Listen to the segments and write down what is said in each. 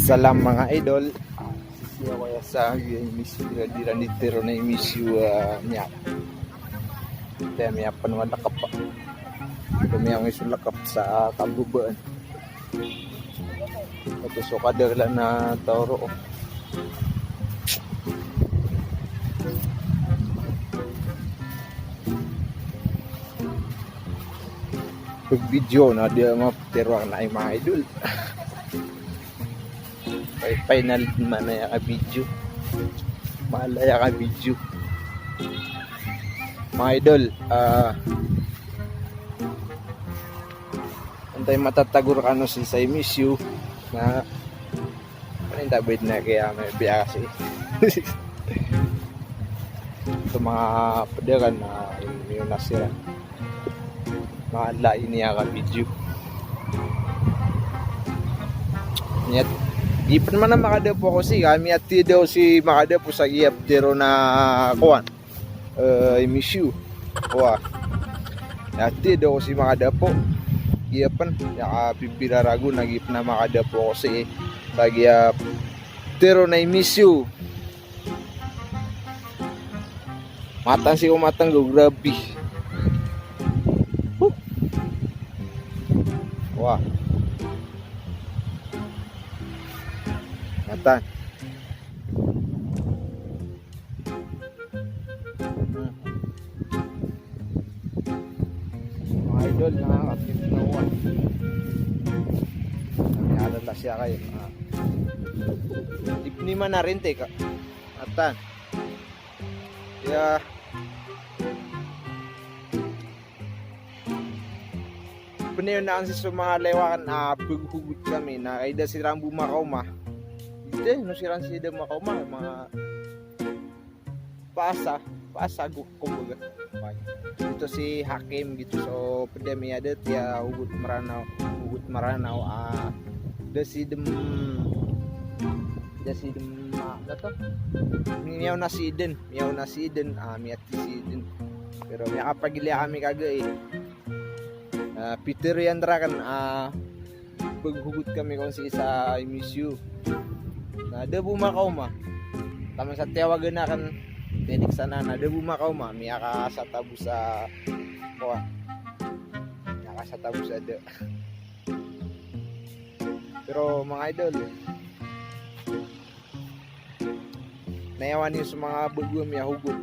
Salam mga idol. Siya ko ya sa miss dira nitero na miss you niya. Dami apan wala ka pa. Dami ang isulakap sa kabubaan. Ito so kadagla na toro. Pag video na dia maptero na ay mga idol. Final man na ka video. Malaya ka video. Mga idol, antay matatagur ka no sa I miss you na panin tabid na kaya may biya kasi. Ito mga padagan na yung nasira. Mga lain niya ka video. Niyat Ipan man na makadapo ko si kami at daw si makadapo sa giyap dero na kuan. I miss you. Kuha. At daw si makadapo. Giyapan ya pipirarago nagip na makadapo ko si bagya dero na I miss you. Matang si umatang go grabe. Wah. Matan. Mga idol, nakakatip na uwan. Nangyalala siya kayo. Tipni man na rin, teka. Matan. Kaya, panayon na ang sa mga lewakan na paghugot kami na kaida si Rambo Makauma. Ito, no siran si Rambo Makauma, mga paasa kumbaga. Dito si Hakim gitu so pandemia adet ya hugot maranaw desidem nato miyaw na si Eden miat si Eden pero may kapagili kami kaga Peter Yandra kan paghugot kami kung si isa I miss you na Rambo Makauma tama sa tiyawagan na kan tinik sana na Rambo Makauma miya sa tabu sa kuha miya sa tabu sa de pero mga idol nayawan niyo sa mga bagong miya hugot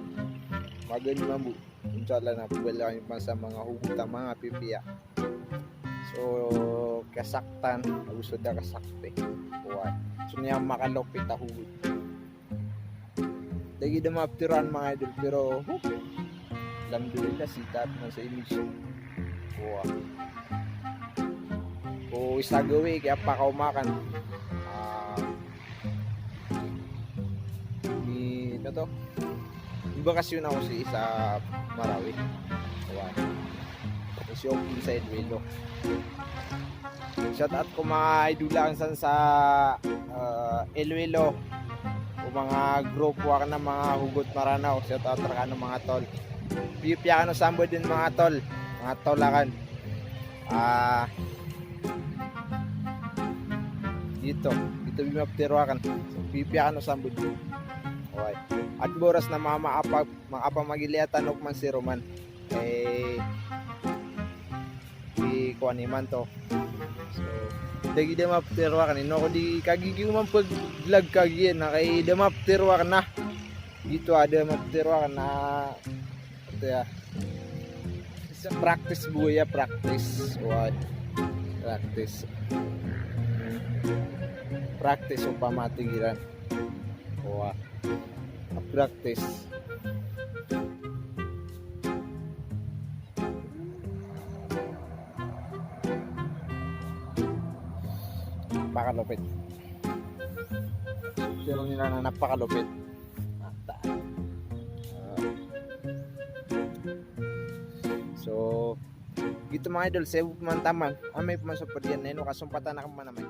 magani mambu inshallah na wala kami pa sa mga hugot ang mga pipiya so kasaktan gusto da kasakte kuha so niya makalopit a hugot lagi na maptiran mga idol pero alhamdulillah sitat na sa image kuha o isa gawi kaya pa kaumakan ni to bakasyon ako si isa Marawi kuha si Oki sa Edwilo shout out ko mga idulang san sa Elwilo o mga grupo ka na mga hugot maranaw shout out ka ng mga tol pipiya ka no sambo din mga tolakan dito bimaptiruakan so pipiya ka no sambo din okay at boras na mga magiliatan og man si Roman kuan man to so dagi da mapterwa kan ino ko di kagigi man pag vlog kagien na kay da mapterwa kan na dito ada mapterwa kan na ito ya sa practice buya practice what practice upama tigiran wa practice pakalupit pero nila na napakalupit so gitu mga idol sa man taman amay pa man sa padiyan na ino kasumpatan na naman